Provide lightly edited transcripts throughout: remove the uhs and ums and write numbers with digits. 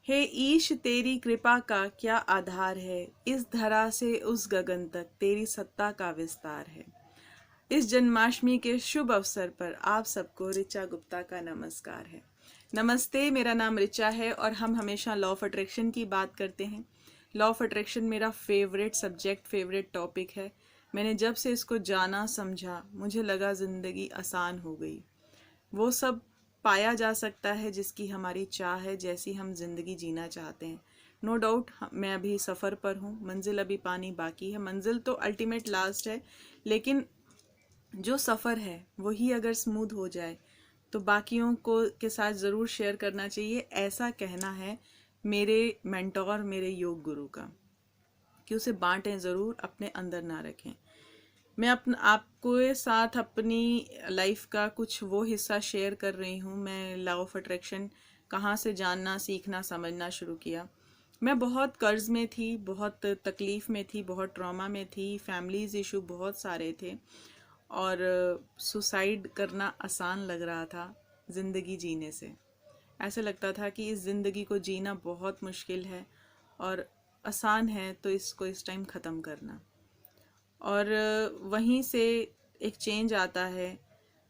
हे ईश तेरी कृपा का क्या आधार है, इस धरा से उस गगन तक तेरी सत्ता का विस्तार है। इस जन्माष्टमी के शुभ अवसर पर आप सबको ऋचा गुप्ता का नमस्कार है। नमस्ते, मेरा नाम ऋचा है और हम हमेशा लॉ ऑफ अट्रैक्शन की बात करते हैं। लॉ ऑफ अट्रैक्शन मेरा फेवरेट सब्जेक्ट, फेवरेट टॉपिक है। मैंने जब से इसको जाना समझा, मुझे लगा ज़िंदगी आसान हो गई। वो सब पाया जा सकता है जिसकी हमारी चाह है, जैसी हम जिंदगी जीना चाहते हैं। नो डाउट मैं अभी सफ़र पर हूँ, मंजिल अभी पानी बाकी है। मंजिल तो अल्टीमेट लास्ट है, लेकिन जो सफ़र है वही अगर स्मूथ हो जाए तो बाकियों को के साथ ज़रूर शेयर करना चाहिए। ऐसा कहना है मेरे मेंटोर, मेरे योग गुरु का, कि उसे बांटें ज़रूर, अपने अंदर ना रखें। मैं अपना आपको साथ अपनी लाइफ का कुछ वो हिस्सा शेयर कर रही हूँ। मैं लॉ ऑफ अट्रैक्शन कहाँ से जानना, सीखना, समझना शुरू किया। मैं बहुत कर्ज में थी, बहुत तकलीफ़ में थी, बहुत ट्रॉमा में थी, फैमिलीज़ इशू बहुत सारे थे और सुसाइड करना आसान लग रहा था ज़िंदगी जीने से। ऐसे लगता था कि इस ज़िंदगी को जीना बहुत मुश्किल है और आसान है तो इसको इस टाइम ख़त्म करना। और वहीं से एक चेंज आता है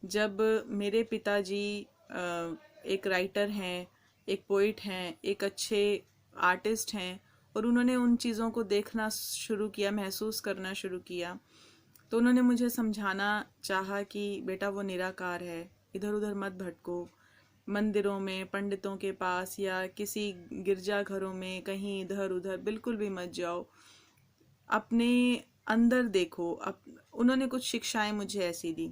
जब मेरे पिताजी एक राइटर हैं, एक पोइट हैं, एक अच्छे आर्टिस्ट हैं और उन्होंने उन चीज़ों को देखना शुरू किया, महसूस करना शुरू किया। तो उन्होंने मुझे समझाना चाहा कि बेटा वो निराकार है, इधर उधर मत भटको, मंदिरों में, पंडितों के पास या किसी गिरजाघरों में कहीं इधर उधर बिल्कुल भी मत जाओ, अपने अंदर देखो। उन्होंने कुछ शिक्षाएं मुझे ऐसी दी,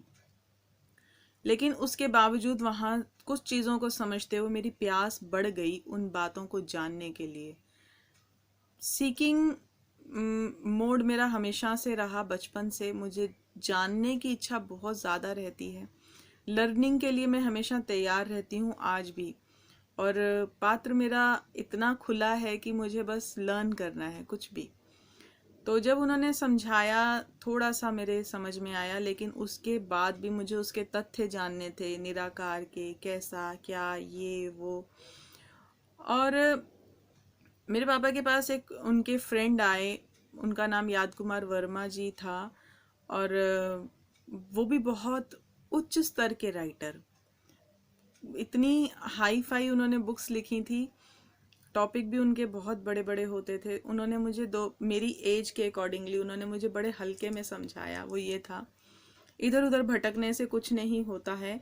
लेकिन उसके बावजूद वहाँ कुछ चीज़ों को समझते हुए मेरी प्यास बढ़ गई उन बातों को जानने के लिए। सीकिंग मोड मेरा हमेशा से रहा, बचपन से मुझे जानने की इच्छा बहुत ज़्यादा रहती है। लर्निंग के लिए मैं हमेशा तैयार रहती हूँ आज भी, और पात्र मेरा इतना खुला है कि मुझे बस लर्न करना है कुछ भी। तो जब उन्होंने समझाया थोड़ा सा मेरे समझ में आया, लेकिन उसके बाद भी मुझे उसके तथ्य जानने थे, निराकार के, कैसा क्या ये वो। और मेरे पापा के पास एक उनके फ्रेंड आए, उनका नाम याद कुमार वर्मा जी था, और वो भी बहुत उच्च स्तर के राइटर, इतनी हाई फाई उन्होंने बुक्स लिखी थी, टॉपिक भी उनके बहुत बड़े बड़े होते थे। उन्होंने मुझे मेरी एज के अकॉर्डिंगली उन्होंने मुझे बड़े हल्के में समझाया। वो ये था, इधर उधर भटकने से कुछ नहीं होता है,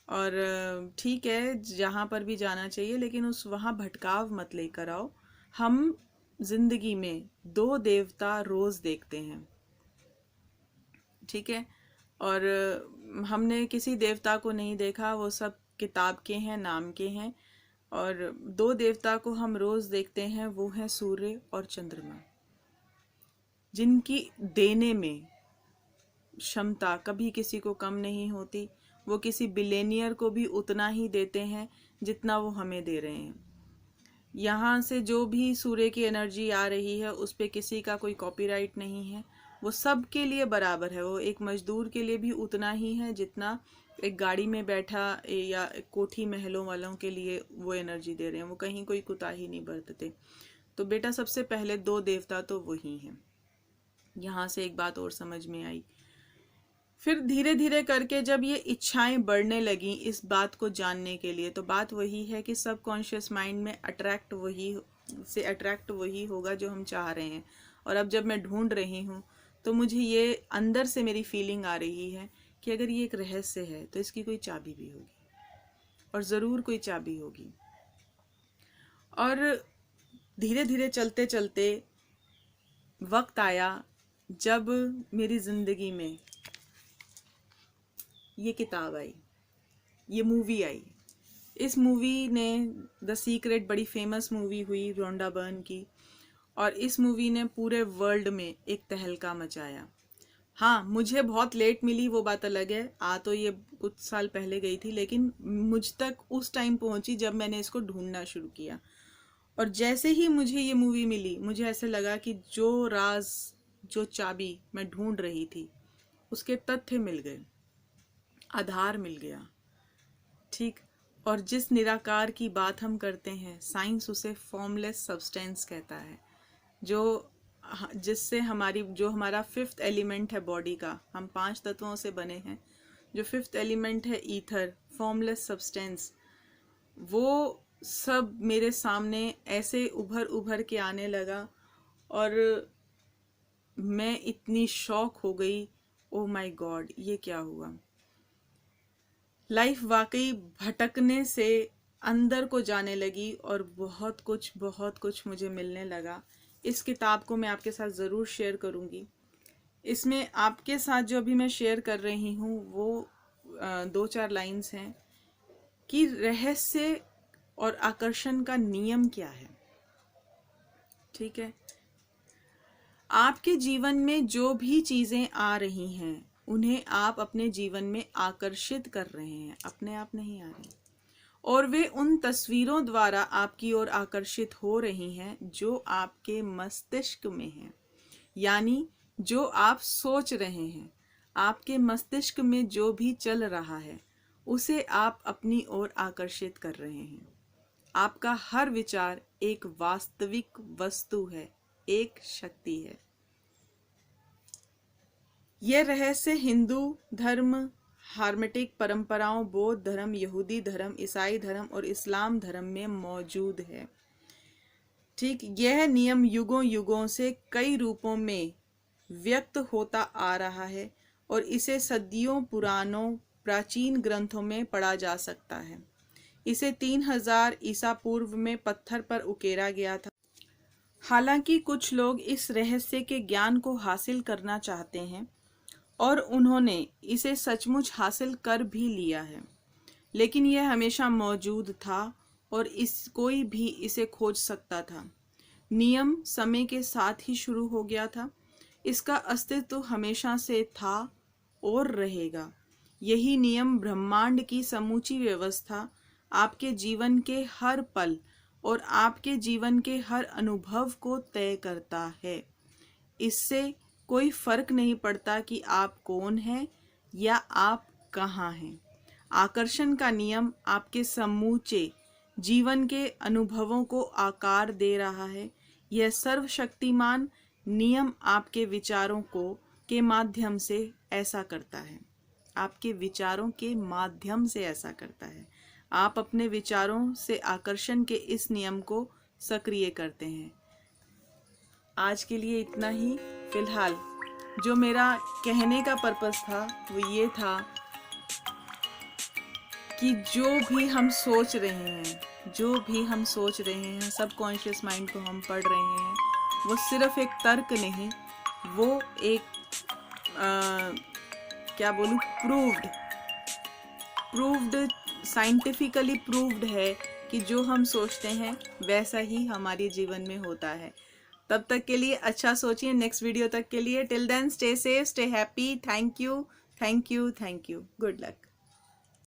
और ठीक है जहाँ पर भी जाना चाहिए, लेकिन उस वहाँ भटकाव मत लेकर आओ। हम जिंदगी में दो देवता रोज देखते हैं, ठीक है, और हमने किसी देवता को नहीं देखा, वो सब किताब के हैं, नाम के हैं। और दो देवता को हम रोज देखते हैं, वो हैं सूर्य और चंद्रमा, जिनकी देने में क्षमता कभी किसी को कम नहीं होती। वो किसी बिलेनियर को भी उतना ही देते हैं जितना वो हमें दे रहे हैं। यहाँ से जो भी सूर्य की एनर्जी आ रही है उस पर किसी का कोई कॉपीराइट नहीं है, वो सब के लिए बराबर है। वो एक मजदूर के लिए भी उतना ही है जितना एक गाड़ी में बैठा या कोठी महलों वालों के लिए वो एनर्जी दे रहे हैं। वो कहीं कोई कुताही नहीं बरतते। तो बेटा सबसे पहले दो देवता तो वही हैं। यहाँ से एक बात और समझ में आई। फिर धीरे धीरे करके जब ये इच्छाएं बढ़ने लगी इस बात को जानने के लिए, तो बात वही है कि सबकॉन्शियस माइंड में अट्रैक्ट वही होगा जो हम चाह रहे हैं। और अब जब मैं ढूंढ रही हूँ तो मुझे ये अंदर से मेरी फीलिंग आ रही है कि अगर ये एक रहस्य है तो इसकी कोई चाबी भी होगी, और ज़रूर कोई चाबी होगी। और धीरे धीरे चलते चलते वक्त आया जब मेरी ज़िंदगी में ये किताब आई, ये मूवी आई। इस मूवी ने, द सीक्रेट, बड़ी फेमस मूवी हुई रोंडा बर्न की, और इस मूवी ने पूरे वर्ल्ड में एक तहलका मचाया। हाँ, मुझे बहुत लेट मिली, वो बात अलग है। तो ये कुछ साल पहले गई थी, लेकिन मुझ तक उस टाइम पहुंची जब मैंने इसको ढूंढना शुरू किया। और जैसे ही मुझे ये मूवी मिली, मुझे ऐसे लगा कि जो राज, जो चाबी मैं ढूंढ रही थी, उसके तथ्य मिल गए, आधार मिल गया, ठीक। और जिस निराकार की बात हम करते हैं, साइंस उसे फॉर्मलेस सब्सटेंस कहता है, जो जिससे जो हमारा फिफ्थ एलिमेंट है बॉडी का, हम 5 तत्वों से बने हैं, जो फिफ्थ एलिमेंट है ईथर, फॉर्मलेस सब्सटेंस, वो सब मेरे सामने ऐसे उभर उभर के आने लगा और मैं इतनी शॉक हो गई, ओ माय गॉड, ये क्या हुआ। लाइफ वाकई भटकने से अंदर को जाने लगी और बहुत कुछ मुझे मिलने लगा। इस किताब को मैं आपके साथ ज़रूर शेयर करूँगी। इसमें आपके साथ जो अभी मैं शेयर कर रही हूँ वो 2-4 लाइन्स हैं कि रहस्य और आकर्षण का नियम क्या है। ठीक है, आपके जीवन में जो भी चीज़ें आ रही हैं उन्हें आप अपने जीवन में आकर्षित कर रहे हैं, अपने आप नहीं आ रही, और वे उन तस्वीरों द्वारा आपकी ओर आकर्षित हो रही हैं जो आपके मस्तिष्क में हैं, यानी जो आप सोच रहे हैं। आपके मस्तिष्क में जो भी चल रहा है उसे आप अपनी ओर आकर्षित कर रहे हैं। आपका हर विचार एक वास्तविक वस्तु है, एक शक्ति है। यह रहस्य हिंदू धर्म, हार्मेटिक परंपराओं, बौद्ध धर्म, यहूदी धर्म, ईसाई धर्म और इस्लाम धर्म में मौजूद है। ठीक, यह नियम युगों युगों से कई रूपों में व्यक्त होता आ रहा है और इसे सदियों पुरानों प्राचीन ग्रंथों में पढ़ा जा सकता है। इसे 3000 ईसा पूर्व में पत्थर पर उकेरा गया था। हालांकि कुछ लोग इस रहस्य के ज्ञान को हासिल करना चाहते हैं और उन्होंने इसे सचमुच हासिल कर भी लिया है, लेकिन यह हमेशा मौजूद था और कोई भी इसे खोज सकता था। नियम समय के साथ ही शुरू हो गया था। इसका अस्तित्व हमेशा से था और रहेगा। यही नियम ब्रह्मांड की समूची व्यवस्था, आपके जीवन के हर पल और आपके जीवन के हर अनुभव को तय करता है। इससे कोई फर्क नहीं पड़ता कि आप कौन हैं या आप कहाँ हैं। आकर्षण का नियम आपके समूचे जीवन के अनुभवों को आकार दे रहा है। यह सर्वशक्तिमान नियम आपके विचारों के माध्यम से ऐसा करता है। आपके विचारों के माध्यम से ऐसा करता है। आप अपने विचारों से आकर्षण के इस नियम को सक्रिय करते हैं। आज के लिए इतना ही। फिलहाल जो मेरा कहने का पर्पस था वो ये था कि जो भी हम सोच रहे हैं, सबकॉन्शियस माइंड को हम पढ़ रहे हैं, वो सिर्फ एक तर्क नहीं, वो एक प्रूव्ड साइंटिफिकली प्रूव्ड है कि जो हम सोचते हैं वैसा ही हमारे जीवन में होता है। तब तक के लिए अच्छा सोचिए। नेक्स्ट वीडियो तक के लिए, till then stay safe, stay happy. Thank you. Good luck.